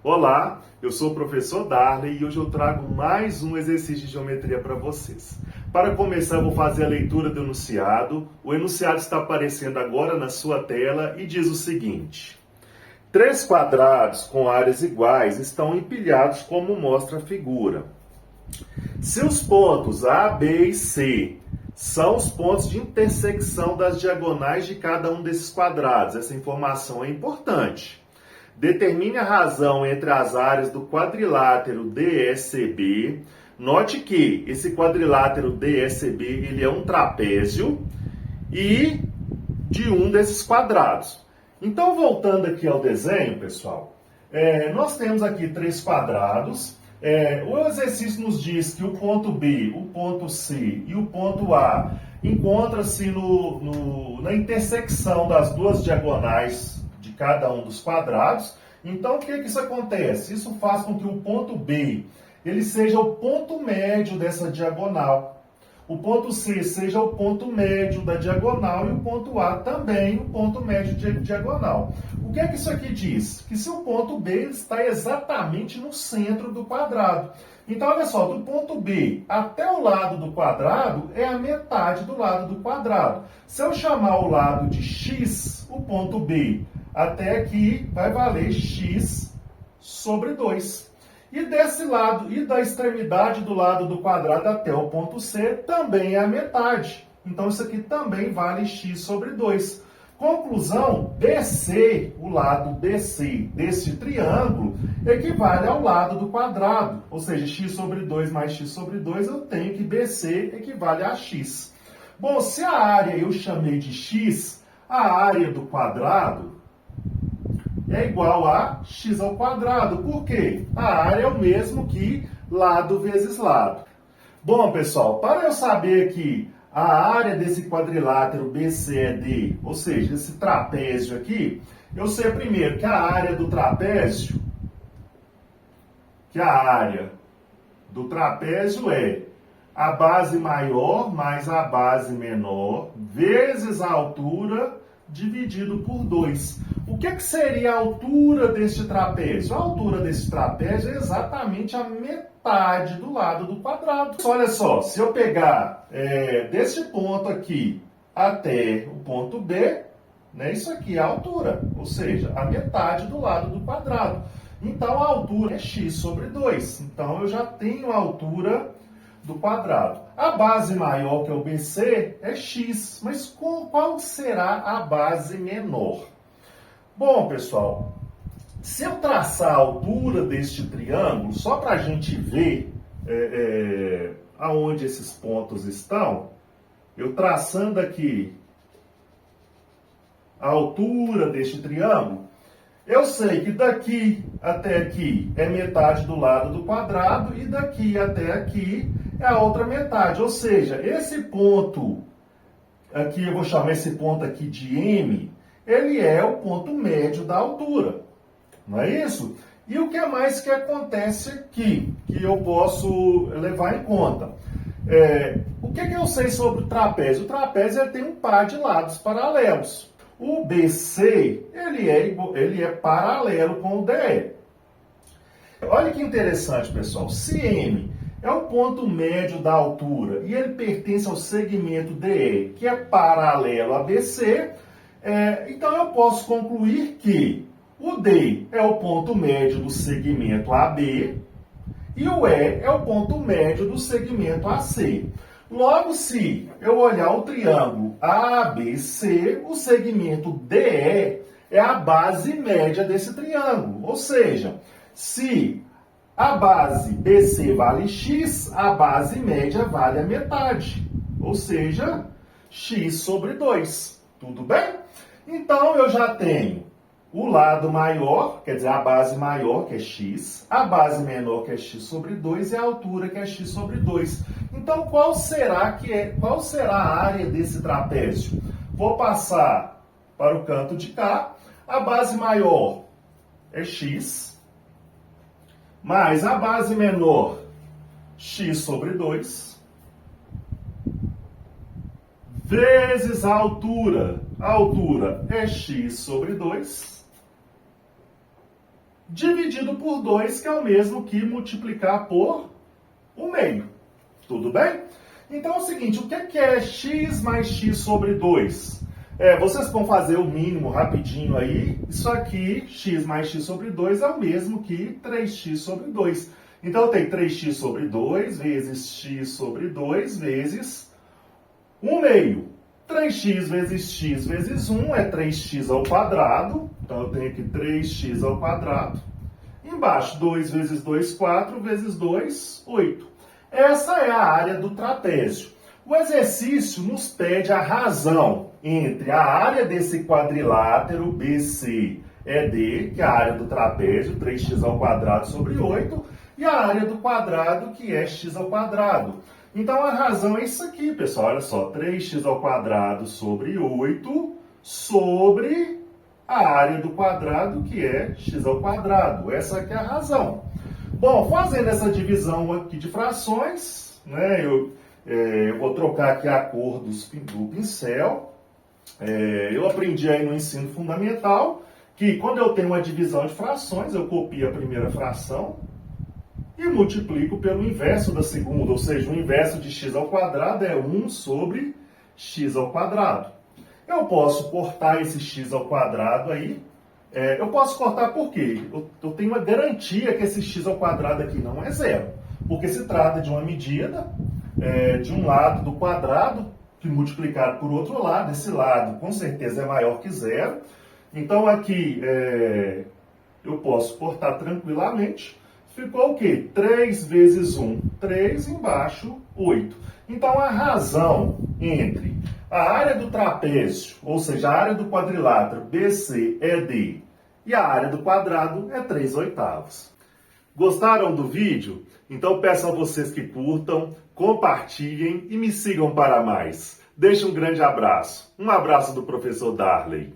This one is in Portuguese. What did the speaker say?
Olá, eu sou o professor Darley e hoje eu trago mais um exercício de geometria para vocês. Para começar, eu vou fazer a leitura do enunciado. O enunciado está aparecendo agora na sua tela e diz o seguinte: três quadrados com áreas iguais estão empilhados como mostra a figura. Se os pontos A, B e C são os pontos de intersecção das diagonais de cada um desses quadrados, essa informação é importante. Determine a razão entre as áreas do quadrilátero DECB. Note que esse quadrilátero DECB ele é um trapézio e de um desses quadrados. Então, voltando aqui ao desenho, pessoal, nós temos aqui três quadrados. O exercício nos diz que o ponto B, o ponto C e o ponto A encontram-se na intersecção das duas diagonais de cada um dos quadrados. Então, o que isso acontece? Isso faz com que o ponto B ele seja o ponto médio dessa diagonal. O ponto C seja o ponto médio da diagonal e o ponto A também o ponto médio de diagonal. O que isso aqui diz? Que se o ponto B está exatamente no centro do quadrado. Então, olha só, do ponto B até o lado do quadrado é a metade do lado do quadrado. Se eu chamar o lado de x, o ponto B até aqui vai valer x sobre 2. E desse lado, e da extremidade do lado do quadrado até o ponto C, também é a metade. Então, isso aqui também vale x sobre 2. Conclusão, BC, o lado BC deste triângulo, equivale ao lado do quadrado. Ou seja, x sobre 2 mais x sobre 2, eu tenho que BC equivale a x. Bom, se a área eu chamei de x, a área do quadrado é igual a x ao quadrado. Por quê? A área é o mesmo que lado vezes lado. Bom, pessoal, para eu saber que a área desse quadrilátero BCD, ou seja, esse trapézio aqui, eu sei primeiro que a área do trapézio, é a base maior mais a base menor vezes a altura dividido por 2. O que seria a altura deste trapézio? A altura desse trapézio é exatamente a metade do lado do quadrado. Olha só, se eu pegar deste ponto aqui até o ponto B, né, isso aqui é a altura, ou seja, a metade do lado do quadrado. Então, a altura é x sobre 2. Então, eu já tenho a altura do quadrado. A base maior, que é o BC, é x. Mas qual será a base menor? Bom, pessoal, se eu traçar a altura deste triângulo, só para a gente ver aonde esses pontos estão, eu traçando aqui a altura deste triângulo, eu sei que daqui até aqui é metade do lado do quadrado e daqui até aqui é a outra metade. Ou seja, esse ponto aqui, eu vou chamar esse ponto aqui de M, ele é o ponto médio da altura. Não é isso? E o que mais que acontece aqui, que eu posso levar em conta? O que eu sei sobre o trapézio? O trapézio tem um par de lados paralelos. O BC, ele é paralelo com o DE. Olha que interessante, pessoal. Se M é o ponto médio da altura e ele pertence ao segmento DE, que é paralelo a BC, então eu posso concluir que o D é o ponto médio do segmento AB e o E é o ponto médio do segmento AC. Logo, se eu olhar o triângulo ABC, o segmento DE é a base média desse triângulo. Ou seja, se a base BC vale x, a base média vale a metade. Ou seja, x sobre 2. Tudo bem? Então, eu já tenho o lado maior, quer dizer, a base maior, que é x, a base menor, que é x sobre 2, e a altura, que é x sobre 2. Então, qual será a área desse trapézio? Vou passar para o canto de cá. A base maior é x, mais a base menor, x sobre 2, vezes a altura. A altura é x sobre 2, dividido por 2, que é o mesmo que multiplicar por 1/2. Tudo bem? Então é o seguinte, o que é x mais x sobre 2? Vocês vão fazer o mínimo rapidinho aí. Isso aqui, x mais x sobre 2, é o mesmo que 3x sobre 2. Então eu tenho 3x sobre 2 vezes x sobre 2 vezes 1/2. 3x vezes x vezes 1 é 3x ao quadrado. Então eu tenho aqui 3x ao quadrado. Embaixo, 2 vezes 2, 4, vezes 2, 8. Essa é a área do trapézio. O exercício nos pede a razão entre a área desse quadrilátero BCED, que é a área do trapézio, 3x ao quadrado sobre 8, e a área do quadrado, que é x ao quadrado. Então a razão é isso aqui, pessoal. Olha só, 3x ao quadrado sobre 8 sobre a área do quadrado, que é x ao quadrado. Essa aqui é a razão. Bom, fazendo essa divisão aqui de frações, né, eu vou trocar aqui a cor do pincel. Eu aprendi aí no ensino fundamental que quando eu tenho uma divisão de frações, eu copio a primeira fração e multiplico pelo inverso da segunda, ou seja, o inverso de x ao quadrado é 1 sobre x ao quadrado. Eu posso cortar esse x ao quadrado aí. Eu posso cortar por quê? Eu tenho uma garantia que esse x ao quadrado aqui não é zero, porque se trata de uma medida de um lado do quadrado que multiplicado por outro lado. Esse lado com certeza é maior que zero. Então aqui eu posso cortar tranquilamente. Ficou o quê? 3 vezes 1, 3, embaixo, 8. Então, a razão entre a área do trapézio, ou seja, a área do quadrilátero BCED, e a área do quadrado é 3/8. Gostaram do vídeo? Então, peço a vocês que curtam, compartilhem e me sigam para mais. Deixe um grande abraço. Um abraço do professor Darley.